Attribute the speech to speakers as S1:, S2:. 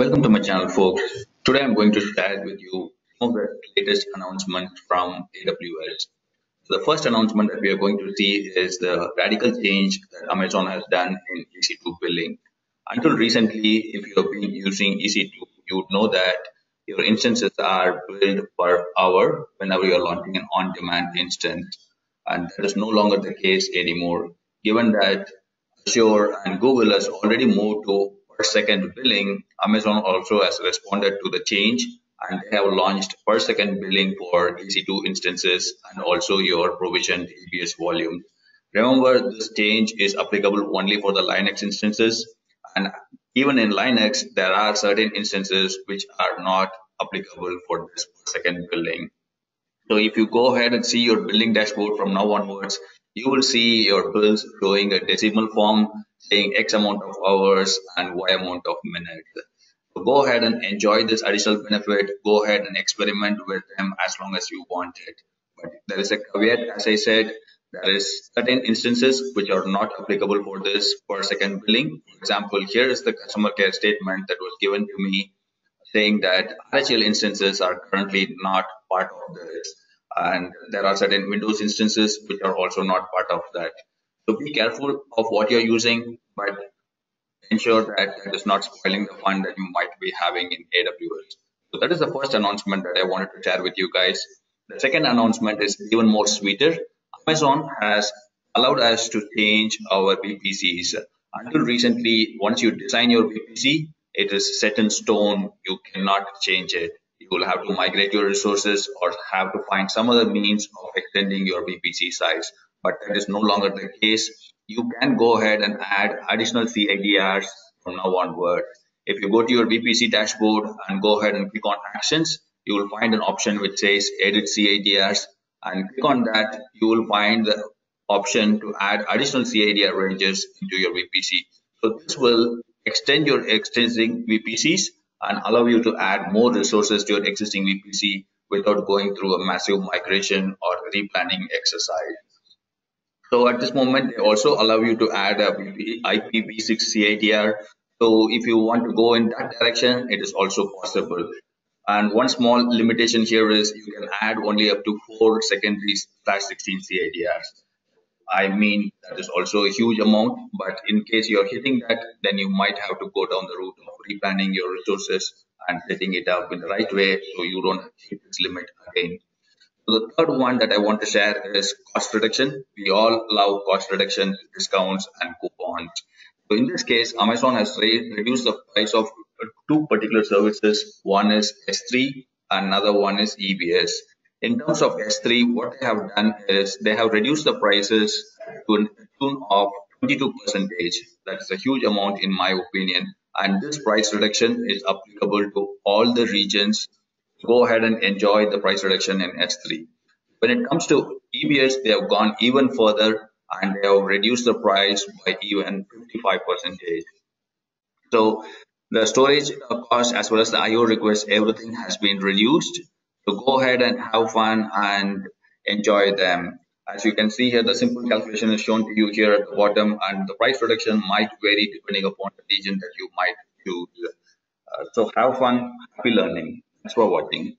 S1: Welcome to my channel, folks. Today I'm going to share with you some of the latest announcements from AWS. So the first announcement that we are going to see is the radical change that Amazon has done in EC2 billing. Until recently, if you have been using EC2, you would know that your instances are billed per hour whenever you are launching an on-demand instance. And that is no longer the case anymore, given that Azure and Google has already moved to per second billing. Amazon also has responded to the change and they have launched per second billing for EC2 instances and also your provisioned EBS volume. Remember, this change is applicable only for the Linux instances, and even in Linux, there are certain instances which are not applicable for this per second billing. So if you go ahead and see your billing dashboard from now onwards, you will see your bills showing a decimal form saying X amount of hours and Y amount of minutes. So go ahead and enjoy this additional benefit. Go ahead and experiment with them as long as you want it. But there is a caveat, as I said, there is certain instances which are not applicable for this per second billing. For example, here is the customer care statement that was given to me saying that RHL instances are currently not part of this, and there are certain Windows instances which are also not part of that. So be careful of what you're using, but ensure that it is not spoiling the fun that you might be having in AWS. So that is the first announcement that I wanted to share with you guys. The second announcement is even more sweeter. Amazon has allowed us to change our VPCs. Until recently, once you design your VPC, it is set in stone. You cannot change it. You will have to migrate your resources or have to find some other means of extending your VPC size. But that is no longer the case. You can go ahead and add additional CIDRs from now onward. If you go to your VPC dashboard and go ahead and click on actions, you will find an option which says edit CIDRs, and click on that. You will find the option to add additional CIDR ranges into your VPC. So this will extend your existing VPCs and allow you to add more resources to your existing VPC without going through a massive migration or replanning exercise. So at this moment, they also allow you to add a IPv6 CIDR. So if you want to go in that direction, it is also possible. And one small limitation here is you can add only up to 4 secondary /16 CIDRs. I mean, that is also a huge amount, but in case you're hitting that, then you might have to go down the route of replanning your resources and setting it up in the right way so you don't hit this limit again. So the third one that I want to share is cost reduction. We all love cost reduction, discounts, and coupons. So in this case, Amazon has reduced the price of two particular services. One is S3, and another one is EBS. In terms of S3, what they have done is they have reduced the prices to a tune of 22%. That is a huge amount in my opinion. And this price reduction is applicable to all the regions. Go ahead and enjoy the price reduction in S3. When it comes to EBS, they have gone even further and they have reduced the price by even 55%. So the storage cost as well as the IO requests, everything has been reduced. So go ahead and have fun and enjoy them. As you can see here, the simple calculation is shown to you here at the bottom, and the price reduction might vary depending upon the region that you might choose. So have fun, happy learning. Thanks for watching.